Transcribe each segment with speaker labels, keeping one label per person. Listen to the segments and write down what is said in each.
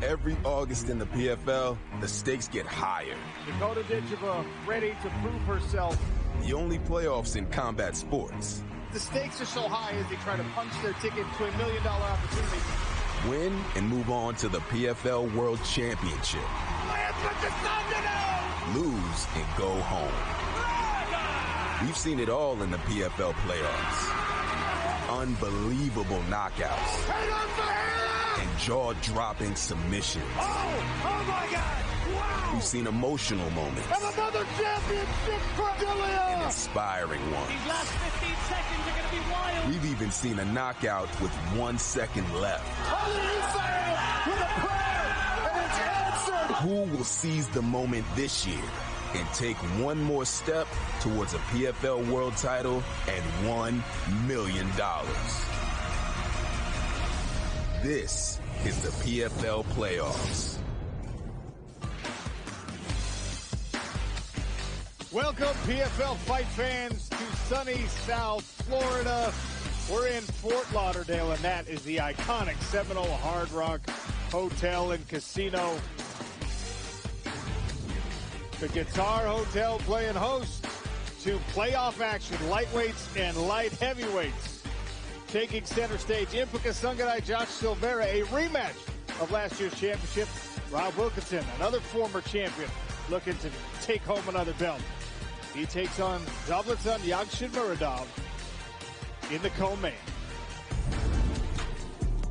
Speaker 1: Every August in the PFL, the stakes get higher.
Speaker 2: Dakota Ditcheva ready to prove herself.
Speaker 1: The only playoffs in combat sports.
Speaker 2: The stakes are so high as they try to punch their ticket to $1 million opportunity.
Speaker 1: Win and move on to the PFL World Championship. Lose and go home. We've seen it all in the PFL playoffs. Unbelievable knockouts. And jaw-dropping submissions.
Speaker 2: Oh my God! Wow!
Speaker 1: We've seen emotional moments.
Speaker 2: And another championship for Julia!
Speaker 1: And inspiring ones.
Speaker 3: These last 15 seconds are going to be wild.
Speaker 1: We've even seen a knockout with 1 second left.
Speaker 2: With a prayer, and it's answered!
Speaker 1: Who will seize the moment this year and take one more step towards a PFL world title and $1 million? This is the PFL playoffs.
Speaker 2: Welcome, PFL fight fans, to sunny South Florida. We're in Fort Lauderdale, and that is the iconic Seminole Hard Rock Hotel and Casino. The Guitar Hotel playing host to playoff action, lightweights and light heavyweights. Taking center stage, Impa Kasanganay, Josh Silveira, a rematch of last year's championship. Rob Wilkinson, another former champion, looking to take home another belt. He takes on Davletson Yagshinmuradov in the co-main.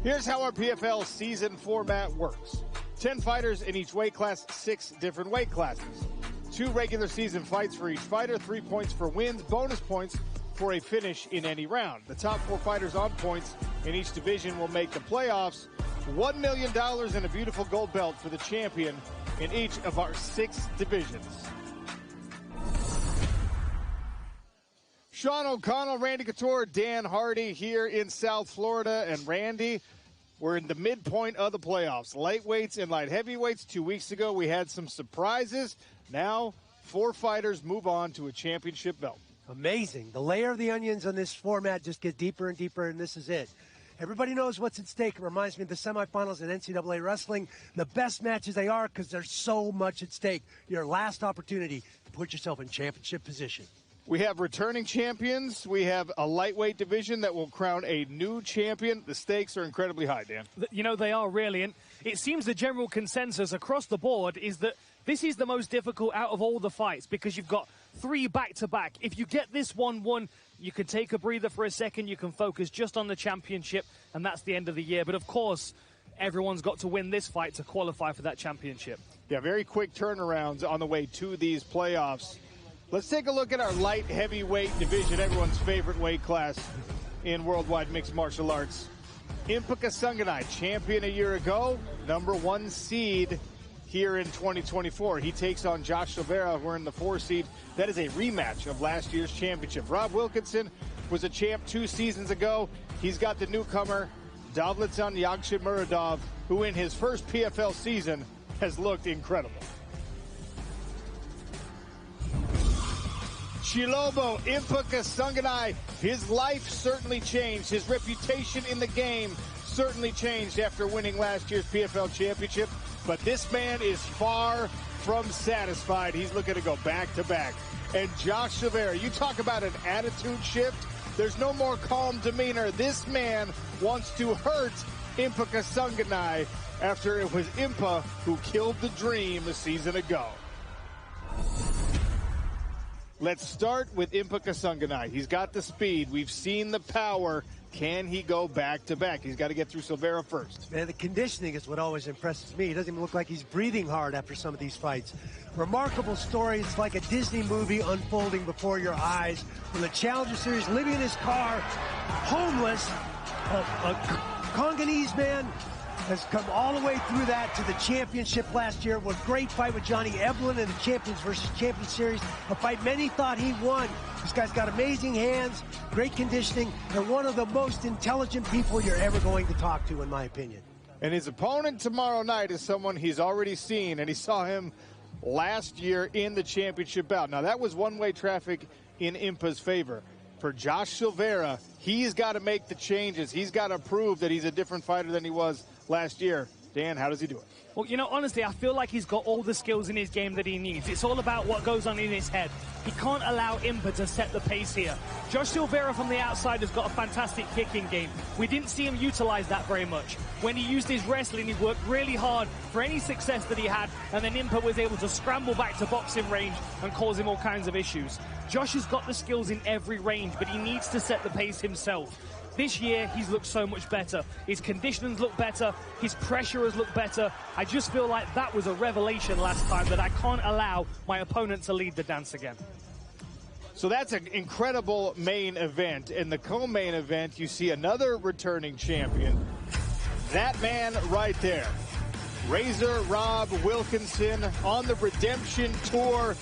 Speaker 2: Here's how our PFL season format works. 10 fighters in each weight class, 6 different weight classes. 2 regular season fights for each fighter, 3 points for wins, bonus points for a finish in any round. The top 4 fighters on points in each division will make the playoffs. $1 million and a beautiful gold belt for the champion in each of our 6 divisions. Sean O'Connell, Randy Couture, Dan Hardy here in South Florida. And Randy, we're in the midpoint of the playoffs. Lightweights and light heavyweights. 2 weeks ago, we had some surprises. Now, 4 fighters move on to a championship belt.
Speaker 4: Amazing. The layer of the onions on this format just get deeper and deeper, and this is it. Everybody knows what's at stake. It reminds me of the semifinals in NCAA wrestling. The best matches they are because there's so much at stake. Your last opportunity to put yourself in championship position.
Speaker 2: We have returning champions. We have a lightweight division that will crown a new champion. The stakes are incredibly high, Dan.
Speaker 3: You know, they are really. And it seems the general consensus across the board is that this is the most difficult out of all the fights because you've got 3 back-to-back. If you get this one won, you can take a breather for a second. You can focus just on the championship, and that's the end of the year. But, of course, everyone's got to win this fight to qualify for that championship.
Speaker 2: Yeah, very quick turnarounds on the way to these playoffs. Let's take a look at our light heavyweight division, everyone's favorite weight class in worldwide mixed martial arts. Impa Kasanganay, champion a year ago, number 1 seed here in 2024. He takes on Josh Silveira, who are in the 4 seed. That is a rematch of last year's championship. Rob Wilkinson was a champ 2 seasons ago. He's got the newcomer, Davletson Yagshinmuradov, who in his first PFL season has looked incredible. Chilobo Impa Kasanganay, his life certainly changed. His reputation in the game certainly changed after winning last year's PFL championship. But this man is far from satisfied. He's looking to go back-to-back. And Josh Silveira, you talk about an attitude shift. There's no more calm demeanor. This man wants to hurt Impa Kasanganay after it was Impa who killed the dream a season ago. Let's start with Impa Kasanganay. He's got the speed. We've seen the power. Can he go back-to-back? He's got to get through Silveira first.
Speaker 4: Man, the conditioning is what always impresses me. He doesn't even look like he's breathing hard after some of these fights. Remarkable story. It's like a Disney movie unfolding before your eyes. From the Challenger Series, living in his car, homeless, a Congolese man has come all the way through that to the championship last year. What a great fight with Johnny Eblin in the Champions versus Champions Series. A fight many thought he won. This guy's got amazing hands, great conditioning, and one of the most intelligent people you're ever going to talk to, in my opinion.
Speaker 2: And his opponent tomorrow night is someone he's already seen, and he saw him last year in the championship bout. Now, that was one-way traffic in Impa's favor. For Josh Silveira, he's got to make the changes. He's got to prove that he's a different fighter than he was last year. Dan, how does he do it?
Speaker 3: Well, you know, honestly, I feel like he's got all the skills in his game that he needs. It's all about what goes on in his head. He can't allow Impa to set the pace here. Josh Silveira from the outside has got a fantastic kicking game. We didn't see him utilize that very much. When he used his wrestling, he worked really hard for any success that he had, and then Impa was able to scramble back to boxing range and cause him all kinds of issues. Josh has got the skills in every range, but he needs to set the pace himself. This year, he's looked so much better. His conditionings look better. His pressure has looked better. I just feel like that was a revelation last time, that I can't allow my opponent to lead the dance again.
Speaker 2: So that's an incredible main event. In the co-main event, you see another returning champion. That man right there, Razor Rob Wilkinson on the Redemption Tour.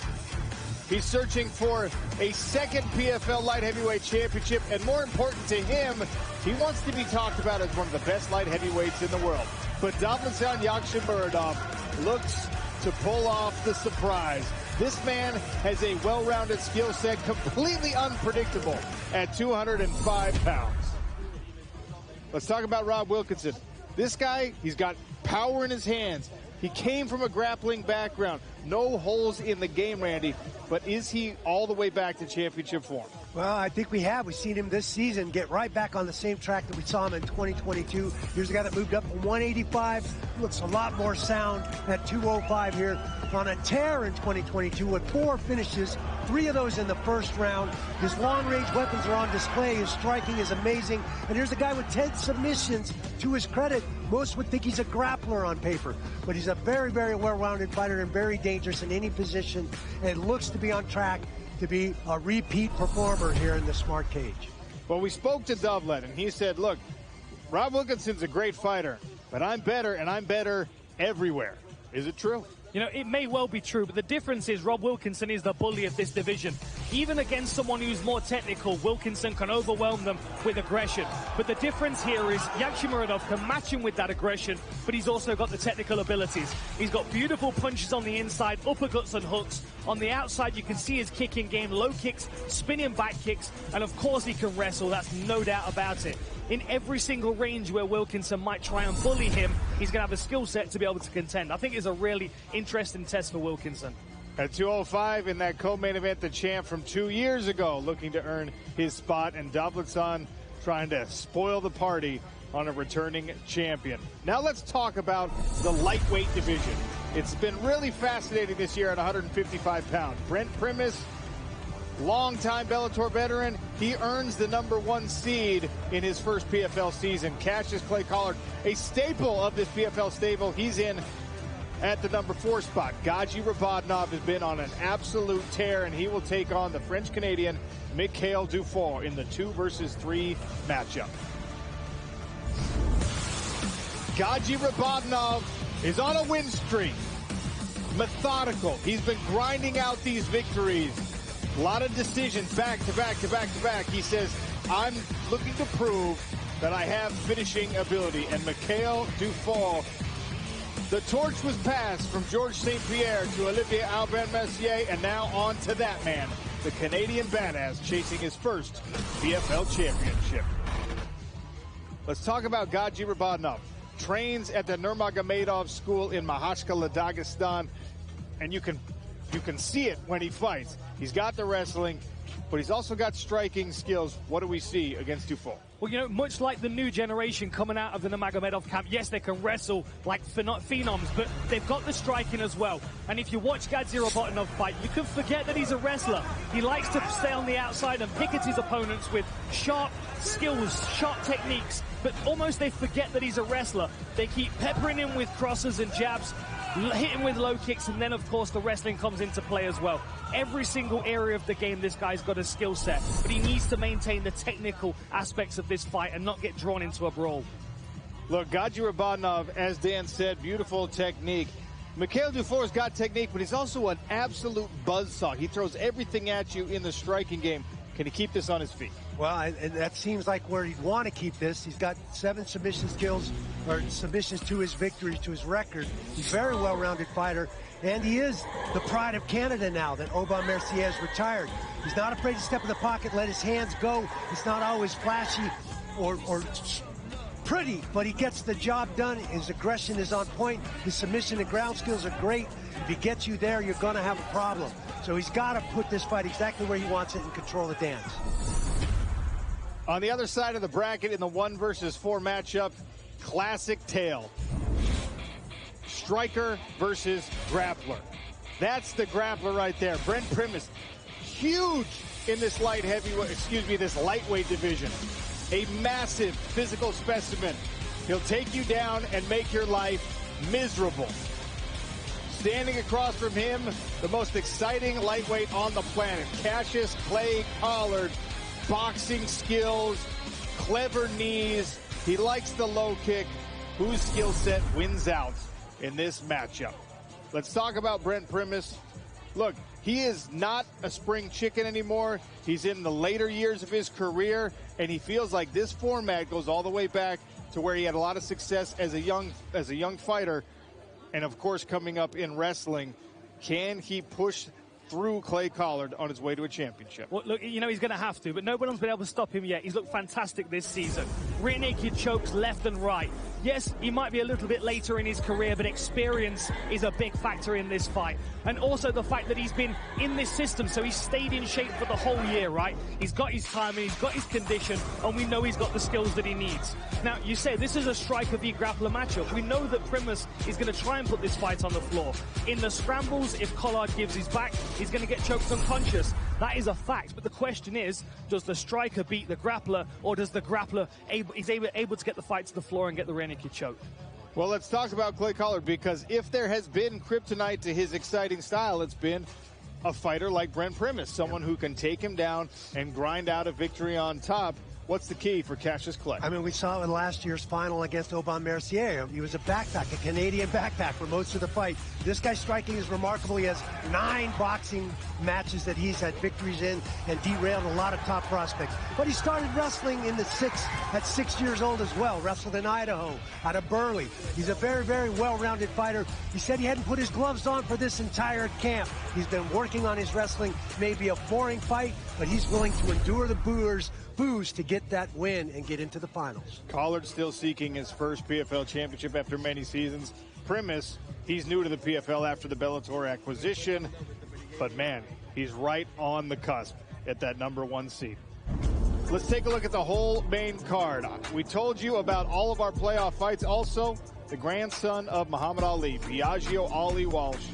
Speaker 2: He's searching for a second PFL light heavyweight championship, and more important to him, he wants to be talked about as one of the best light heavyweights in the world. But Davletsan Yakshimuradov looks to pull off the surprise. This man has a well-rounded skill set, completely unpredictable at 205 pounds. Let's talk about Rob Wilkinson. This guy, he's got power in his hands. He came from a grappling background. No holes in the game, Randy. But is he all the way back to championship form?
Speaker 4: Well, I think we have. We've seen him this season get right back on the same track that we saw him in 2022. Here's a guy that moved up from 185. Looks a lot more sound at 205 here. On a tear in 2022 with 4 finishes, 3 of those in the first round. His long-range weapons are on display. His striking is amazing. And here's a guy with 10 submissions. To his credit, most would think he's a grappler on paper. But he's a very, very well-rounded fighter and very dangerous in any position. And looks to be on track to be a repeat performer here in the Smart Cage.
Speaker 2: Well, we spoke to Dovlet, and he said, look, Rob Wilkinson's a great fighter, but I'm better, and I'm better everywhere. Is it true?
Speaker 3: You know, it may well be true, but the difference is Rob Wilkinson is the bully of this division. Even against someone who's more technical, Wilkinson can overwhelm them with aggression. But the difference here is Yakshimuradov can match him with that aggression, but he's also got the technical abilities. He's got beautiful punches on the inside, uppercuts and hooks. On the outside, you can see his kicking game, low kicks, spinning back kicks, and of course he can wrestle, that's no doubt about it. In every single range where Wilkinson might try and bully him, he's going to have a skill set to be able to contend. I think it's a really interesting test for Wilkinson.
Speaker 2: At 205 in that co-main event, the champ from 2 years ago looking to earn his spot, and Davletsan trying to spoil the party on a returning champion. Now let's talk about the lightweight division. It's been really fascinating this year at 155 pounds. Brent Primus, longtime Bellator veteran, he earns the #1 seed in his first PFL season. Cassius Clay Collard, a staple of this PFL stable, he's in at the #4 spot. Gaji Rabadnov has been on an absolute tear, and he will take on the French-Canadian Mikhail Dufour in the 2 versus 3 matchup. Gaji Rabadnov is on a win streak. Methodical. He's been grinding out these victories. A lot of decisions back to back to back to back. He says, I'm looking to prove that I have finishing ability. And Mikhail Dufour, the torch was passed from Georges St. Pierre to Olivier Albert Messier, and now on to that man, the Canadian badass chasing his first PFL championship. Let's talk about Gaji Rabadnov. Trains at the Nurmagomedov School in Mahachkala, Dagestan, and you can see it when he fights. He's got the wrestling, but he's also got striking skills. What do we see against Dufour?
Speaker 3: Well, you know, much like the new generation coming out of the Nurmagomedov camp, yes, they can wrestle like phenoms, but they've got the striking as well. And if you watch Gaji Rabadnov fight, you can forget that he's a wrestler. He likes to stay on the outside and pick at his opponents with sharp skills, sharp techniques, but almost they forget that he's a wrestler. They keep peppering him with crosses and jabs, hit him with low kicks, and then, of course, the wrestling comes into play as well. Every single area of the game, this guy's got a skill set, but he needs to maintain the technical aspects of this fight and not get drawn into a brawl.
Speaker 2: Look, Gaji Rabadnov, as Dan said, beautiful technique. Mikhail Dufour's got technique, but he's also an absolute buzzsaw. He throws everything at you in the striking game. Can he keep this on his feet?
Speaker 4: Well, and that seems like where he'd want to keep this. He's got 7 submission skills, or submissions to his victories, to his record. He's a very well-rounded fighter, and he is the pride of Canada now that Aubin Mercier has retired. He's not afraid to step in the pocket, let his hands go. It's not always flashy or pretty, but he gets the job done. His aggression is on point. His submission and ground skills are great. If he gets you there, you're going to have a problem. So he's got to put this fight exactly where he wants it and control the dance.
Speaker 2: On the other side of the bracket in the 1 versus 4 matchup, classic tale. Striker versus grappler. That's the grappler right there. Brent Primus, huge in this this lightweight division. A massive physical specimen. He'll take you down and make your life miserable. Standing across from him, the most exciting lightweight on the planet, Cassius Clay Collard. Boxing skills, clever knees. He likes the low kick. Whose skill set wins out in this matchup? Let's talk about Brent Primus. Look, he is not a spring chicken anymore. He's in the later years of his career, and he feels like this format goes all the way back to where he had a lot of success as a young fighter. And of course, coming up in wrestling, can he push through Clay Collard on his way to a championship?
Speaker 3: Well, look, you know he's going to have to, but no one's been able to stop him yet. He's looked fantastic this season. Rear naked chokes left and right. Yes, he might be a little bit later in his career, but experience is a big factor in this fight. And also the fact that he's been in this system, so he's stayed in shape for the whole year, right? He's got his timing, he's got his condition, and we know he's got the skills that he needs. Now, you say this is a striker v grappler matchup. We know that Primus is going to try and put this fight on the floor. In the scrambles, if Collard gives his back, he's going to get choked unconscious. That is a fact, but the question is, does the striker beat the grappler, or does the grappler able to get the fight to the floor and get the rear naked choke?
Speaker 2: Well, let's talk about Clay Collard, because if there has been kryptonite to his exciting style, it's been a fighter like Brent Primus, someone who can take him down and grind out a victory on top. What's the key for Cassius Clay?
Speaker 4: I mean, we saw in last year's final against Aubin Mercier. He was a backpack, a Canadian backpack for most of the fight. This guy's striking is remarkable. He has 9 boxing matches that he's had victories in and derailed a lot of top prospects. But he started wrestling at 6 years old as well. Wrestled in Idaho, out of Burley. He's a very, very well-rounded fighter. He said he hadn't put his gloves on for this entire camp. He's been working on his wrestling. Maybe a boring fight, but he's willing to endure the boos to get that win and get into the finals.
Speaker 2: Collard still seeking his first PFL championship after many seasons. Primus, he's new to the PFL after the Bellator acquisition, but man, he's right on the cusp at that #1 seed. Let's take a look at the whole main card. We told you about all of our playoff fights. Also, the grandson of Muhammad Ali, Biagio Ali Walsh,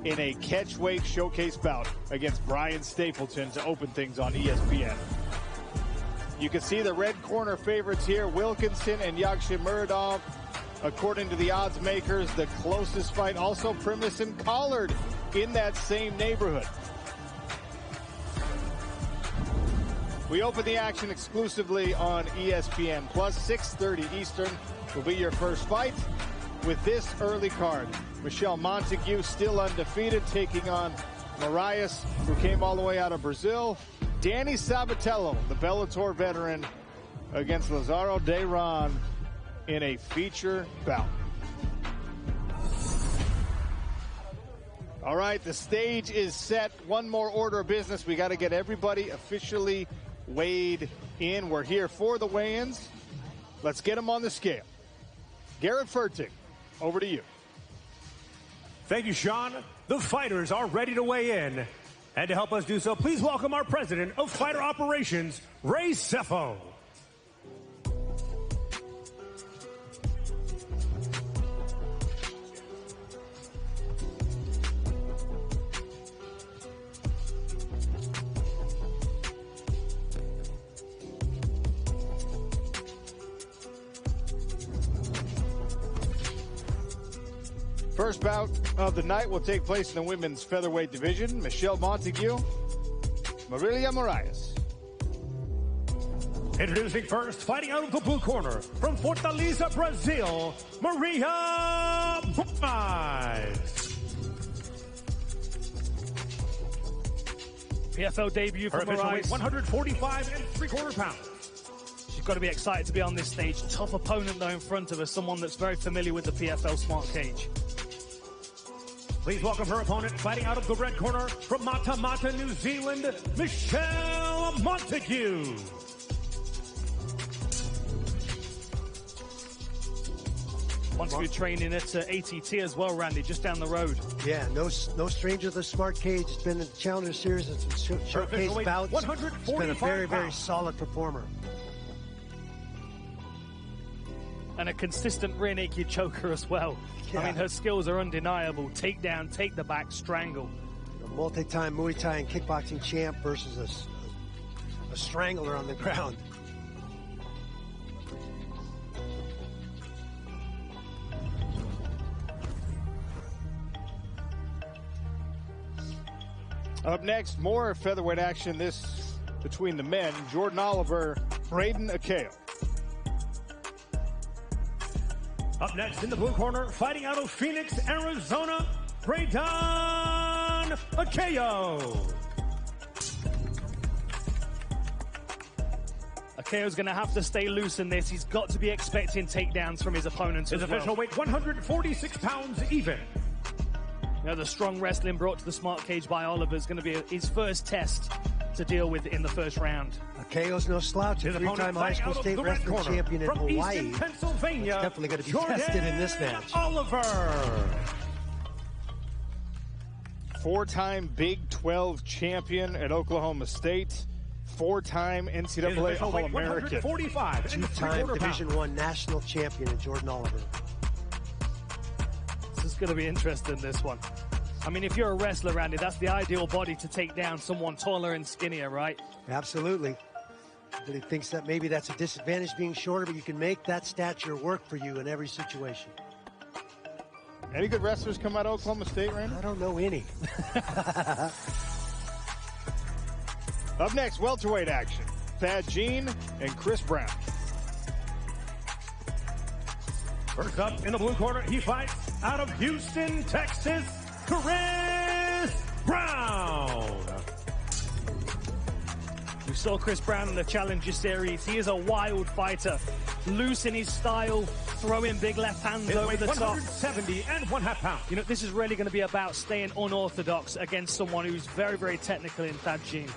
Speaker 2: in a catchweight showcase bout against Brian Stapleton to open things on ESPN. You can see the red corner favorites here, Wilkinson and Yagshimuradov. According to the odds makers, the closest fight, also Primus and Collard in that same neighborhood. We open the action exclusively on ESPN Plus. 6:30 Eastern will be your first fight with this early card. Michelle Montague, still undefeated, taking on Marias, who came all the way out of Brazil. Danny Sabatello, the Bellator veteran, against Lazaro Dayron in a feature bout. All right, the stage is set. One more order of business. We got to get everybody officially weighed in. We're here for the weigh-ins. Let's get them on the scale. Garrett Fertig, over to you.
Speaker 5: Thank you, Sean. The fighters are ready to weigh in. And to help us do so, please welcome our president of fighter operations, Ray Sefo.
Speaker 2: First bout of the night will take place in the women's featherweight division. Michelle Montague, Marilia Moraes.
Speaker 5: Introducing first, fighting out of the blue corner, from Fortaleza, Brazil, Maria Moraes.
Speaker 3: PFL debut for Moraes.
Speaker 5: 145 3/4 pounds.
Speaker 3: She's got to be excited to be on this stage. Tough opponent though in front of her, someone that's very familiar with the PFL smart cage.
Speaker 5: Please welcome her opponent, fighting out of the red corner, from Mata Mata, New Zealand, Michelle Montague.
Speaker 3: Wants to be training at ATT as well, Randy, just down the road.
Speaker 4: Yeah, no stranger to the smart cage. It's been in the Challenger Series and some showcase bouts. It's been a very, very solid performer.
Speaker 3: And a consistent rear naked choker as well. Yeah. I mean, her skills are undeniable. Take down, take the back, strangle.
Speaker 4: A multi-time Muay Thai and kickboxing champ versus a strangler on the ground.
Speaker 2: Up next, more featherweight action, this between the men. Jordan Oliver, Braden Akeo.
Speaker 5: Up next in the blue corner, fighting out of Phoenix, Arizona, Braden Akeo.
Speaker 3: Akeo's going to have to stay loose in this. He's got to be expecting takedowns from his opponents as well.
Speaker 5: His official weight, 146 pounds even.
Speaker 3: You know, the strong wrestling brought to the smart cage by Oliver is going to be his first test to deal with in the first round.
Speaker 4: Akeo's no slouch, a three-time high school state wrestling champion in Hawaii.
Speaker 5: Pennsylvania,
Speaker 4: it's definitely going to be tested in this match.
Speaker 5: Oliver.
Speaker 2: Four-time Big 12 champion at Oklahoma State. Four-time NCAA All-American.
Speaker 5: 45.
Speaker 4: Two-time Division I national champion in Jordan Oliver.
Speaker 3: This is going to be interesting, this one. I mean, if you're a wrestler, Randy, that's the ideal body to take down someone taller and skinnier, right?
Speaker 4: Absolutely. But he thinks that maybe that's a disadvantage being shorter, but you can make that stature work for you in every situation.
Speaker 2: Any good wrestlers come out of Oklahoma State, Randy?
Speaker 4: I don't know any.
Speaker 2: Up next, welterweight action. Thad Jean and Chris Brown.
Speaker 5: First up in the blue corner, he fights out of Houston, Texas, Chris Brown.
Speaker 3: We saw Chris Brown in the Challenger Series. He is a wild fighter. Loose in his style, throwing big left hands over the top.
Speaker 5: 170 and 1/2 pounds.
Speaker 3: You know, this is really going to be about staying unorthodox against someone who's very, very technical in Thad Jean.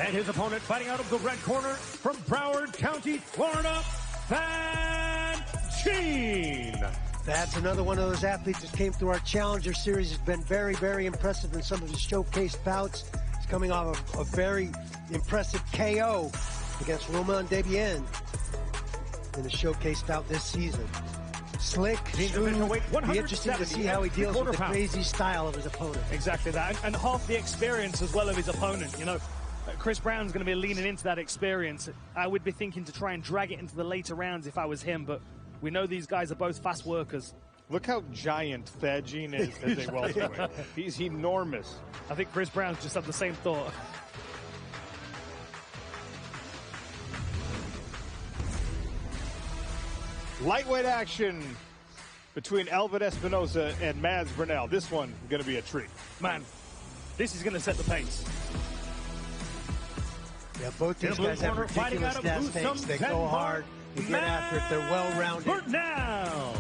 Speaker 5: And his opponent fighting out of the red corner from Broward County, Florida, Thad Jean.
Speaker 4: That's another one of those athletes that came through our Challenger Series. Has been very, very impressive in some of his showcase bouts. He's coming off of a very impressive KO against Romain Debian in the showcase bout this season. Slick, smooth, be interesting to see how he deals with the crazy style of his opponent.
Speaker 3: Exactly that, and half the experience as well of his opponent, you know. Chris Brown's going to be leaning into that experience. I would be thinking to try and drag it into the later rounds if I was him, but we know these guys are both fast workers.
Speaker 2: Look how giant Thad Jean is as a welterweight. He's enormous.
Speaker 3: I think Chris Brown's just had the same thought.
Speaker 2: Lightweight action between Elvin Espinosa and Mads Burnell. This one going to be a treat.
Speaker 3: Man, this is going to set the pace.
Speaker 4: Yeah, both these guys have ridiculous stats. They go hard, they get after it, they're well-rounded.
Speaker 3: Now,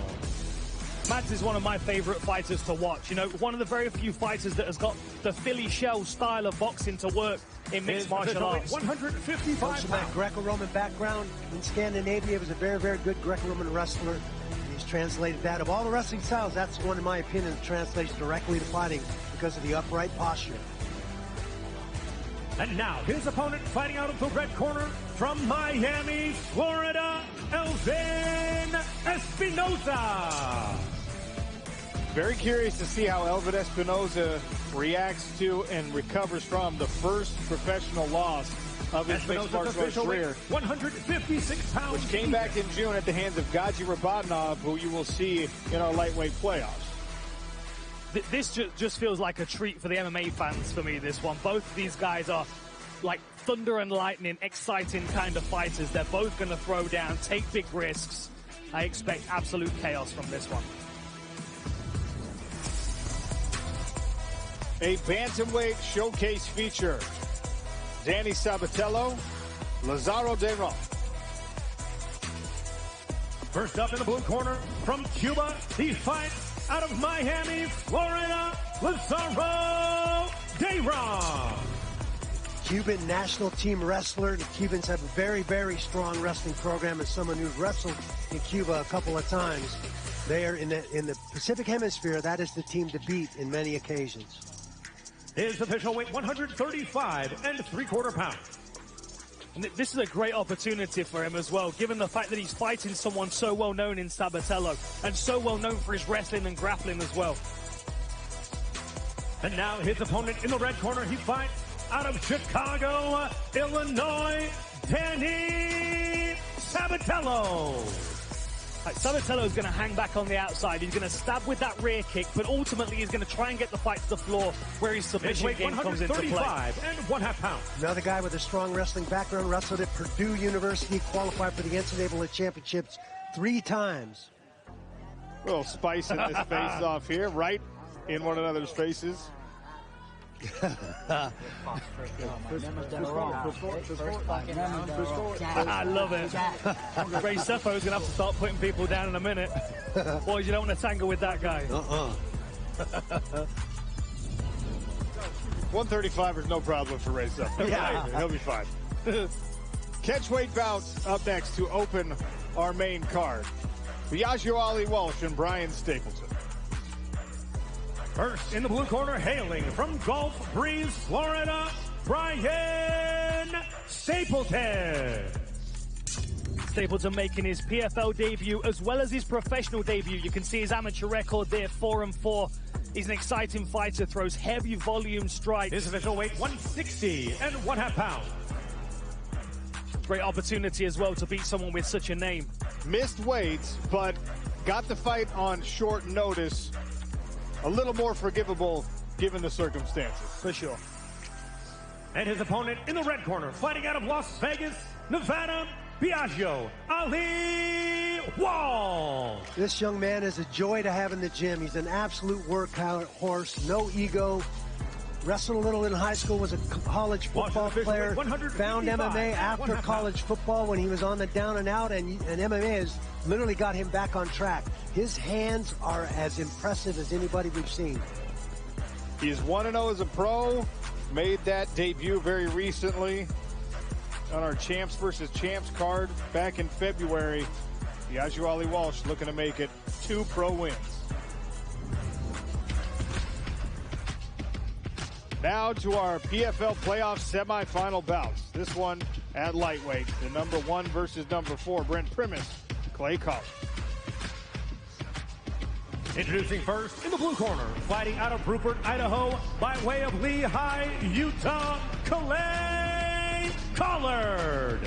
Speaker 3: Mads is one of my favorite fighters to watch. You know, one of the very few fighters that has got the Philly shell style of boxing to work in mixed martial arts.
Speaker 5: 155
Speaker 4: pounds. That Greco-Roman background in Scandinavia. He was a very, very good Greco-Roman wrestler. He's translated that. Of all the wrestling styles, that's one, in my opinion, that translates directly to fighting because of the upright posture.
Speaker 5: And now, his opponent fighting out of the red corner from Miami, Florida, Elvin Espinosa.
Speaker 2: Very curious to see how Elvin Espinosa reacts to and recovers from the first professional loss of his mixed martial arts career.
Speaker 5: 156 pounds.
Speaker 2: Which came back in June at the hands of Gaji Rabanov, who you will see in our lightweight playoffs.
Speaker 3: This just feels like a treat for the MMA fans for me, this one. Both of these guys are like thunder and lightning, exciting kind of fighters. They're both going to throw down, take big risks. I expect absolute chaos from this one.
Speaker 2: A bantamweight showcase feature. Danny Sabatello, Lazaro De Ron.
Speaker 5: First up in the blue corner from Cuba, he fights out of Miami, Florida, Lazaro De Ron.
Speaker 4: Cuban national team wrestler. The Cubans have a very, very strong wrestling program, as someone who's wrestled in Cuba a couple of times. They are in the Pacific Hemisphere. That is the team to beat in many occasions.
Speaker 5: His official weight, 135 3/4 pounds.
Speaker 3: And this is a great opportunity for him as well, given the fact that he's fighting someone so well known in Sabatello and so well known for his wrestling and grappling as well.
Speaker 5: And now his opponent in the red corner, he fights out of Chicago, Illinois, Danny Sabatello.
Speaker 3: Sabatello is going to hang back on the outside. He's going to stab with that rear kick, but ultimately he's going to try and get the fight to the floor where his submission game comes into play.
Speaker 5: 135 1/2 pounds.
Speaker 4: Another guy with a strong wrestling background, wrestled at Purdue University, qualified for the NCAA championships 3 times.
Speaker 2: A little spice in this face-off here, right in one another's faces.
Speaker 3: I love it. Ray Seppo is going to have to start putting people down in a minute. Boys, you don't want to tangle with that guy.
Speaker 2: 135 is no problem for Ray Seppo.
Speaker 4: Yeah.
Speaker 2: He'll be fine. Catchweight bouts up next to open our main card. Diageo Ali Walsh and Brian Stapleton.
Speaker 5: First in the blue corner, hailing from Gulf Breeze, Florida, Brian Stapleton.
Speaker 3: Stapleton making his PFL debut as well as his professional debut. You can see his amateur record there, 4-4. He's an exciting fighter, throws heavy volume strikes.
Speaker 5: His official weight, 160 1/2 pounds.
Speaker 3: Great opportunity as well to beat someone with such a name.
Speaker 2: Missed weight, but got the fight on short notice. A little more forgivable given the circumstances.
Speaker 3: For sure.
Speaker 5: And his opponent in the red corner, fighting out of Las Vegas, Nevada, Diageo Ali Walsh.
Speaker 4: This young man is a joy to have in the gym. He's an absolute workhorse, no ego. Wrestled a little in high school, was a college football player, found MMA after college football when he was on the down and out, and MMA has literally got him back on track. His hands are as impressive as anybody we've seen.
Speaker 2: He is 1-0 as a pro, made that debut very recently on our Champs versus Champs card back in February. Diageo Ali Walsh looking to make it 2 pro wins. Now to our PFL playoff semifinal bouts. This one at lightweight. The number 1 versus number 4. Brent Primus, Clay Collard.
Speaker 5: Introducing first in the blue corner, fighting out of Rupert, Idaho, by way of Lehigh, Utah, Clay Collard.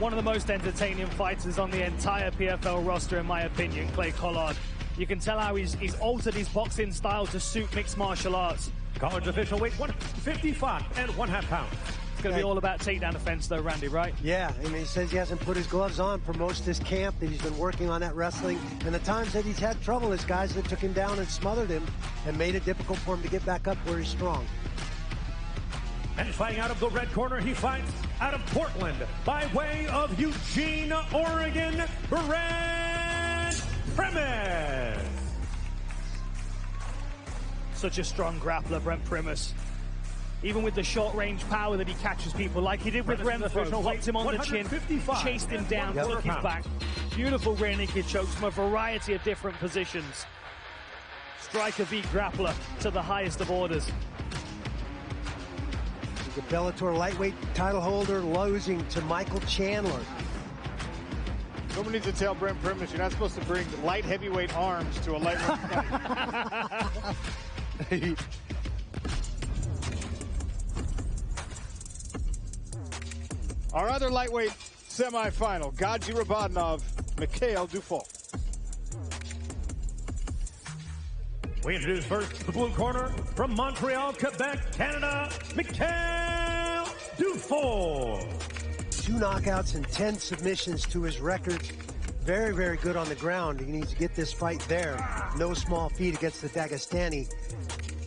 Speaker 3: One of the most entertaining fighters on the entire PFL roster, in my opinion, Clay Collard. You can tell how he's altered his boxing style to suit mixed martial arts.
Speaker 5: Collard's official weight, 155 1/2 pounds.
Speaker 3: It's going to be all about takedown defense, though, Randy, right?
Speaker 4: Yeah, I mean, he says he hasn't put his gloves on for most of this camp, that he's been working on that wrestling. And the times that he's had trouble, his guys that took him down and smothered him and made it difficult for him to get back up where he's strong.
Speaker 5: And fighting out of the red corner, he fights out of Portland, by way of Eugene, Oregon, Brent Primus.
Speaker 3: Such a strong grappler, Brent Primus. Even with the short-range power that he catches people, like he did with Renfro, popped him on the chin, chased him down, took his back. Beautiful rear naked chokes from a variety of different positions. Striker v grappler to the highest of orders.
Speaker 4: The Bellator lightweight title holder losing to Michael Chandler.
Speaker 2: Someone needs to tell Brent Primus you're not supposed to bring light heavyweight arms to a lightweight fight. Our other lightweight semifinal, Gaji Rabadnov, Mikhail Dufault.
Speaker 5: We introduce first the blue corner from Montreal, Quebec, Canada, Mikhail Dufault.
Speaker 4: 2 knockouts and 10 submissions to his record. Very, very good on the ground. He needs to get this fight there. No small feat against the Dagestani.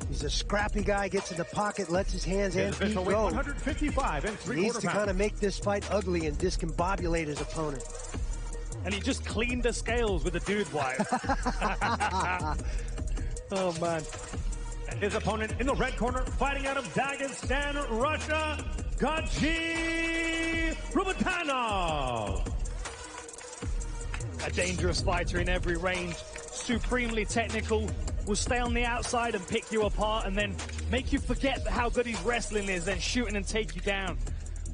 Speaker 4: He's a scrappy guy, gets in the pocket, lets his hands and feet go.
Speaker 5: 155 3/4
Speaker 4: Needs to kind of make this fight ugly and discombobulate his opponent.
Speaker 3: And he just cleaned the scales with a dude wipe. Oh, man.
Speaker 5: And his opponent in the red corner, fighting out of Dagestan, Russia, Gaji Rubatanov.
Speaker 3: A dangerous fighter in every range, supremely technical, will stay on the outside and pick you apart and then make you forget how good his wrestling is, then shooting and take you down.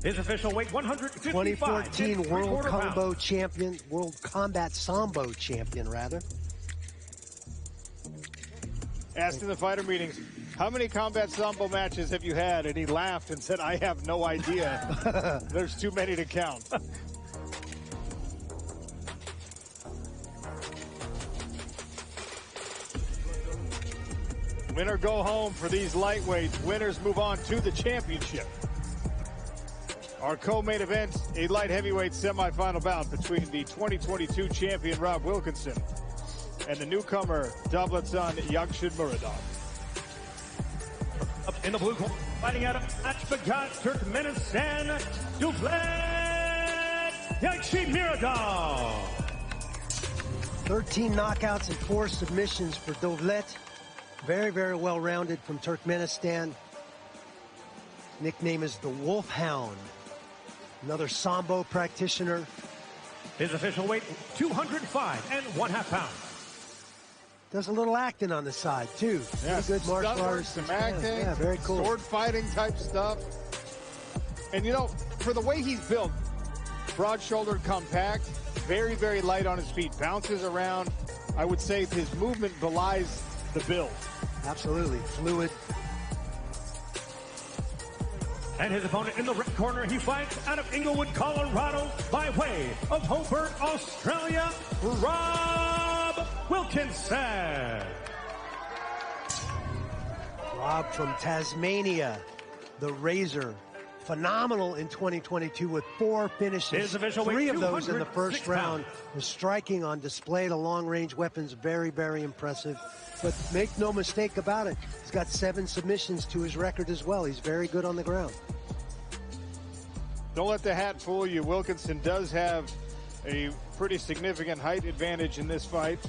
Speaker 5: His official weight, 155.
Speaker 4: 2014 World Combo Champion, World Combat Sambo Champion, rather.
Speaker 2: Asked in the fighter meetings, how many combat sambo matches have you had? And he laughed and said, I have no idea. There's too many to count. Winner go home for these lightweights. Winners move on to the championship. Our co-main event, a light heavyweight semifinal bout between the 2022 champion Rob Wilkinson and the newcomer Davletson Yagshimuradov.
Speaker 5: Up in the blue corner, fighting out of Ashgabat, Turkmenistan, Davlet Yagshimuradov.
Speaker 4: 13 knockouts and 4 submissions for Davlet. Very, very well-rounded from Turkmenistan. Nickname is the Wolfhound. Another Sambo practitioner.
Speaker 5: His official weight, 205.5 pounds.
Speaker 4: Does a little acting on the side, too.
Speaker 2: Yeah,
Speaker 4: good martial arts.
Speaker 2: Some acting.
Speaker 4: Yeah, very cool.
Speaker 2: Sword fighting type stuff. And, you know, for the way he's built, broad-shouldered, compact, very, very light on his feet, bounces around. I would say his movement belies the build.
Speaker 4: Absolutely. Fluid.
Speaker 5: And his opponent in the red corner, he fights out of Inglewood, Colorado, by way of Hobart, Australia, Rob Wilkinson.
Speaker 4: Rob from Tasmania, the Razor. Phenomenal in 2022 with 4 finishes. 3 of those in the first round. The striking on display, the long-range weapons, very, very impressive. But make no mistake about it, he's got 7 submissions to his record as well. He's very good on the ground.
Speaker 2: Don't let the hat fool you. Wilkinson does have a pretty significant height advantage in this fight.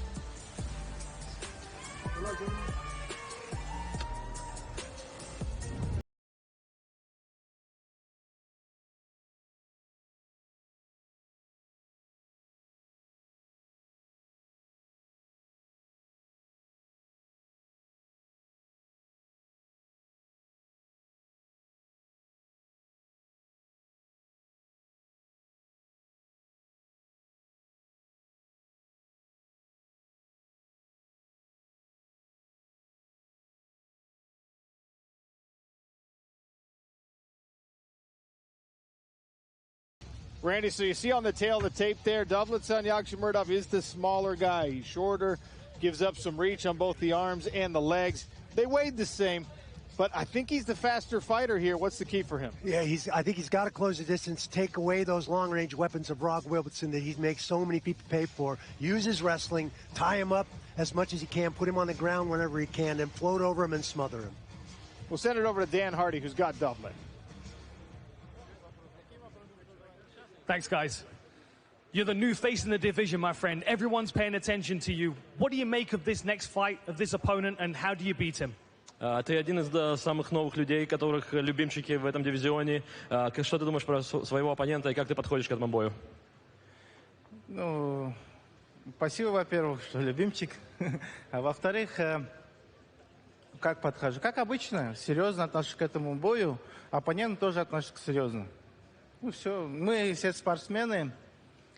Speaker 2: Randy, so you see on the tail of the tape there, Davletson Yagshimuradov is the smaller guy. He's shorter, gives up some reach on both the arms and the legs. They weighed the same, but I think he's the faster fighter here. What's the key for him?
Speaker 4: Yeah, I think he's got to close the distance, take away those long-range weapons of Rob Wilkinson that he makes so many people pay for. Use his wrestling, tie him up as much as he can, put him on the ground whenever he can, and float over him and smother him.
Speaker 2: We'll send it over to Dan Hardy, who's got Davlet.
Speaker 3: Thanks, guys. You're the new face in the division, my friend. Everyone's paying attention to you. What do you make of this next fight, of this opponent, and how do you beat him?
Speaker 6: Ты один из самых новых людей, которых любимчики в этом дивизионе. Что ты думаешь про своего оппонента и как ты подходишь к этому бою?
Speaker 7: Ну, спасибо, во-первых, что любимчик. А во-вторых, как подхожу? Как обычно, серьезно отношусь к этому бою. Оппонент тоже относится серьезно. Ну все, мы все спортсмены,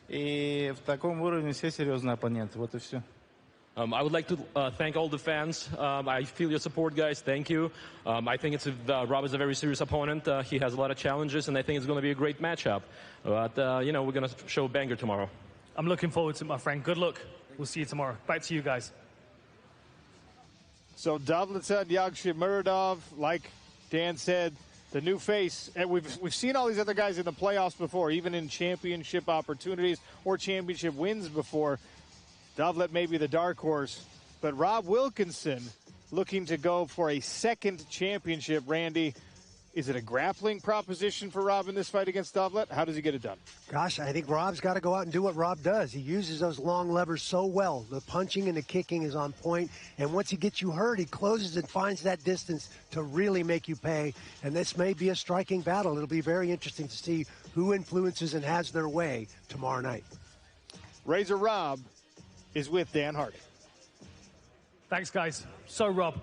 Speaker 7: и в таком уровне все серьезные оппоненты. Вот и все.
Speaker 6: I would like to thank all the fans. I feel your support, guys. Thank you. I think Rob is a very serious opponent. He has a lot of challenges, and I think it's going to be a great matchup. But, you know, we're going to show a banger tomorrow.
Speaker 3: I'm looking forward to it, my friend. Good luck. We'll see you tomorrow. Back to you guys.
Speaker 2: So Davletson Yagshimuradov, like Dan said, the new face, and we've seen all these other guys in the playoffs before, even in championship opportunities or championship wins before. Davlet may be the dark horse, but Rob Wilkinson looking to go for a second championship, Randy. Is it a grappling proposition for Rob in this fight against Dovlet? How does he get it done?
Speaker 4: Gosh, I think Rob's got to go out and do what Rob does. He uses those long levers so well. The punching and the kicking is on point. And once he gets you hurt, he closes and finds that distance to really make you pay. And this may be a striking battle. It'll be very interesting to see who influences and has their way tomorrow night.
Speaker 2: Razor Rob is with Dan Hardy.
Speaker 3: Thanks, guys. So, Rob,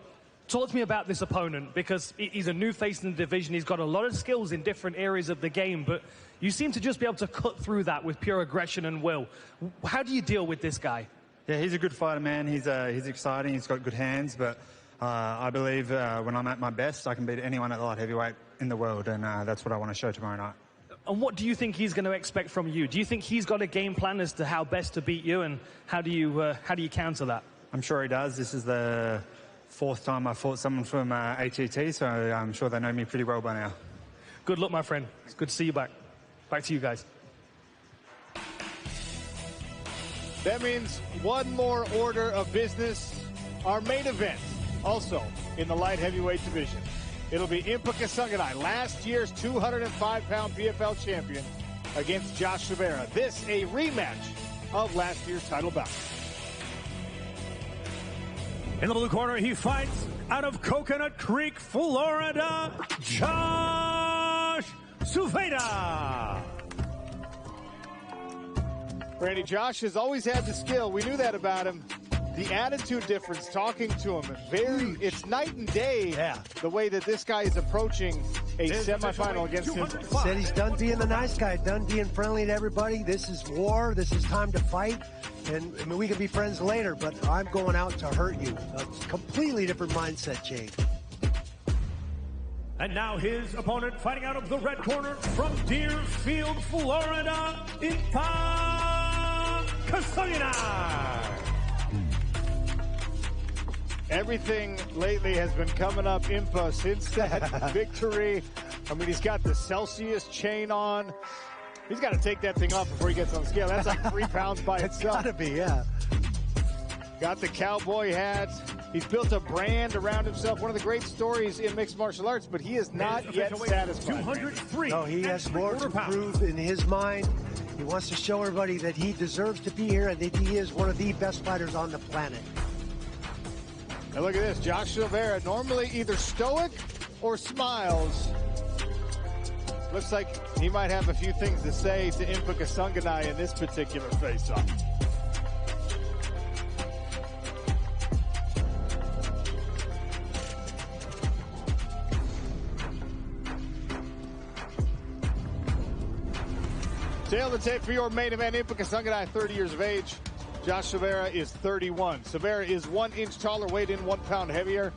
Speaker 3: talk to me about this opponent, because he's a new face in the division. He's got a lot of skills in different areas of the game, but you seem to just be able to cut through that with pure aggression and will. How do you deal with this guy?
Speaker 8: Yeah, he's a good fighter, man. He's exciting. He's got good hands, but I believe when I'm at my best, I can beat anyone at light heavyweight in the world, and that's what I want to show tomorrow night.
Speaker 3: And what do you think he's going to expect from you? Do you think he's got a game plan as to how best to beat you, and how do you counter that?
Speaker 8: I'm sure he does. This is the 4th time I fought someone from ATT, so I'm sure they know me pretty well by now.
Speaker 3: Good luck, my friend. It's good to see you back. Back to you guys.
Speaker 2: That means one more order of business. Our main event, also in the light heavyweight division. It'll be Impa Kasanganay, last year's 205-pound PFL champion, against Josh Silveira. This a rematch of last year's title bout.
Speaker 5: In the blue corner, he fights out of Coconut Creek, Florida, Josh Silveira.
Speaker 2: Randy, Josh has always had the skill. We knew that about him. The attitude difference, talking to him, it's night and day.
Speaker 4: Yeah.
Speaker 2: The way that this guy is approaching a semifinal against him.
Speaker 4: Said he's done being the nice guy, done being friendly to everybody. This is war. This is time to fight. And I mean, we can be friends later, but I'm going out to hurt you. A completely different mindset change.
Speaker 5: And now his opponent, fighting out of the red corner from Deerfield, Florida, Impa Kasanganay.
Speaker 2: Everything lately has been coming up Impa since that victory. I mean, he's got the Celsius chain on. He's got to take that thing off before he gets on the scale. That's like 3 pounds by itself.
Speaker 4: It's got to be, yeah.
Speaker 2: Got the cowboy hat. He's built a brand around himself. One of the great stories in mixed martial arts, but he is not yet satisfied.
Speaker 5: 203.
Speaker 4: No, he has more to prove in his mind. He wants to show everybody that he deserves to be here and that he is one of the best fighters on the planet.
Speaker 2: And look at this, Josh Silveira, normally either stoic or smiles. Looks like he might have a few things to say to Impa Kasanganay in this particular face-off. Tail of the tape for your main event, Impa Kasanganay, 30 years of age. Josh Silveira is 31. Silveira is 1 inch taller, weighed in 1 pound heavier.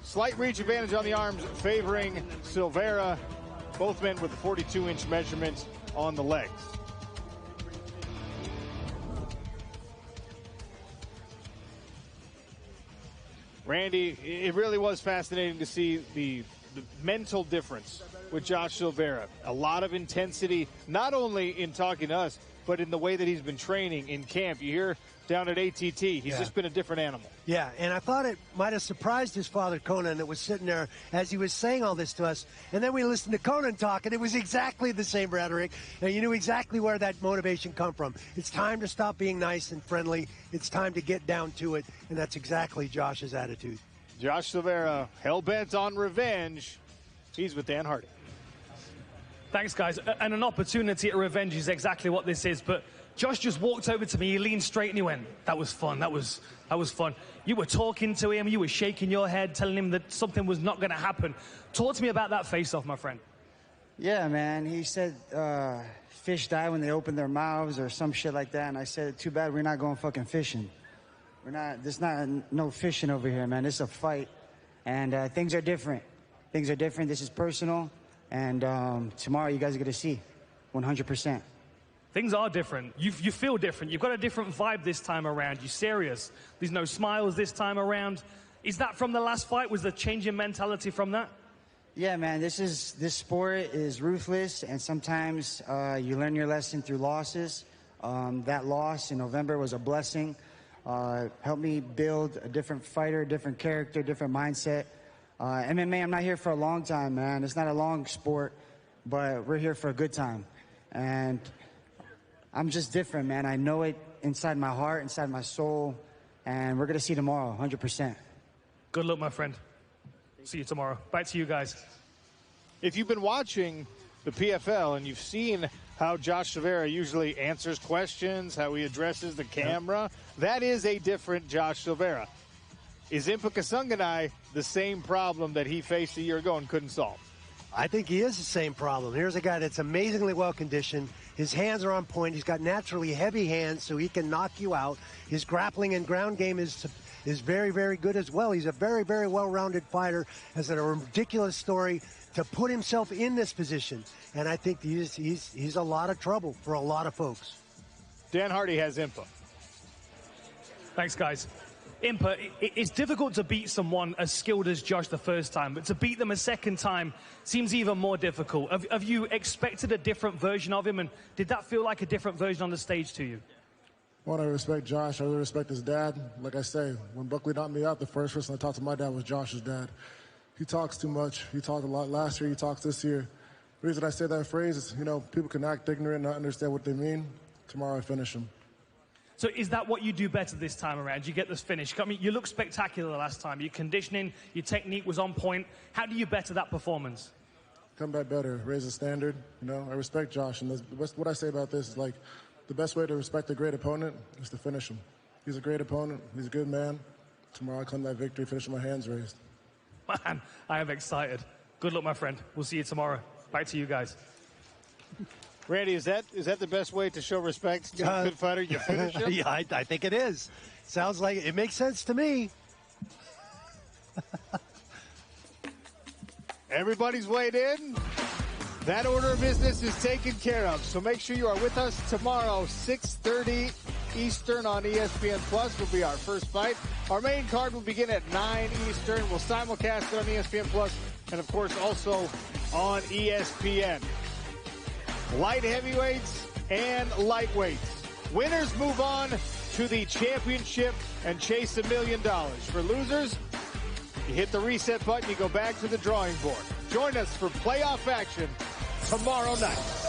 Speaker 2: Slight reach advantage on the arms favoring Silveira. Both men with a 42-inch measurement on the legs. Randy, it really was fascinating to see the mental difference with Josh Silveira. A lot of intensity, not only in talking to us, but in the way that he's been training in camp. You hear down at ATT, he's just been a different animal.
Speaker 4: Yeah, and I thought it might have surprised his father, Conan, that was sitting there as he was saying all this to us. And then we listened to Conan talk, and it was exactly the same rhetoric. And you knew exactly where that motivation come from. It's time to stop being nice and friendly. It's time to get down to it. And that's exactly Josh's attitude.
Speaker 2: Josh Silveira, hell-bent on revenge. He's with Dan Hardy.
Speaker 3: Thanks, guys. And an opportunity at revenge is exactly what this is. But Josh just walked over to me. He leaned straight and he went, that was fun. That was fun. You were talking to him. You were shaking your head, telling him that something was not going to happen. Talk to me about that face-off, my friend.
Speaker 9: Yeah, man. He said fish die when they open their mouths or some shit like that. And I said, too bad we're not going fucking fishing. There's not no fishing over here, man. It's a fight. And things are different. Things are different. This is personal. And tomorrow you guys are going to see 100%.
Speaker 3: Things are different. You feel different. You've got a different vibe this time around. You're serious. There's no smiles this time around. Is that from the last fight? Was the change in mentality from that?
Speaker 9: Yeah, man. This sport is ruthless, and sometimes you learn your lesson through losses. That loss in November was a blessing. Helped me build a different fighter, different character, different mindset. MMA, I'm not here for a long time, man. It's not a long sport, but we're here for a good time. And I'm just different, man. I know it inside my heart, inside my soul, and we're going to see tomorrow, 100%.
Speaker 3: Good luck, my friend. See you tomorrow. Back to you guys.
Speaker 2: If you've been watching the PFL and you've seen how Josh Silveira usually answers questions, how he addresses the camera, that is a different Josh Silveira. Is Impa Kasanganay the same problem that he faced a year ago and couldn't solve?
Speaker 4: I think he is the same problem. Here's a guy that's amazingly well conditioned. His hands are on point. He's got naturally heavy hands, so he can knock you out. His grappling and ground game is very, very good as well. He's a very, very well-rounded fighter. Has a ridiculous story to put himself in this position. And I think he's a lot of trouble for a lot of folks.
Speaker 2: Dan Hardy has Impa.
Speaker 3: Thanks, guys. Impa, it's difficult to beat someone as skilled as Josh the first time, but to beat them a second time seems even more difficult. Have you expected a different version of him, and did that feel like a different version on the stage to you?
Speaker 10: Well, I respect Josh. I really respect his dad. Like I say, when Buckley knocked me out, the first person I talked to my dad was Josh's dad. He talks too much. He talked a lot last year. He talks this year. The reason I say that phrase is, people can act ignorant and not understand what they mean. Tomorrow I finish him.
Speaker 3: So is that what you do better this time around? You get this finish. I mean, you look spectacular last time. Your conditioning, your technique was on point. How do you better that performance?
Speaker 10: Come back better, raise the standard. I respect Josh. And what I say about this is, the best way to respect a great opponent is to finish him. He's a great opponent. He's a good man. Tomorrow I come that victory, finish with my hands raised.
Speaker 3: Man, I am excited. Good luck, my friend. We'll see you tomorrow. Back to you guys.
Speaker 2: Randy, is that the best way to show respect to a good fighter? You finish him?
Speaker 4: Yeah, I think it is. Sounds like it makes sense to me.
Speaker 2: Everybody's weighed in. That order of business is taken care of. So make sure you are with us tomorrow, 6:30 Eastern on ESPN Plus will be our first fight. Our main card will begin at 9 Eastern. We'll simulcast it on ESPN Plus and, of course, also on ESPN. Light heavyweights and lightweights. Winners move on to the championship and chase $1 million. For losers, you hit the reset button, you go back to the drawing board. Join us for playoff action tomorrow night.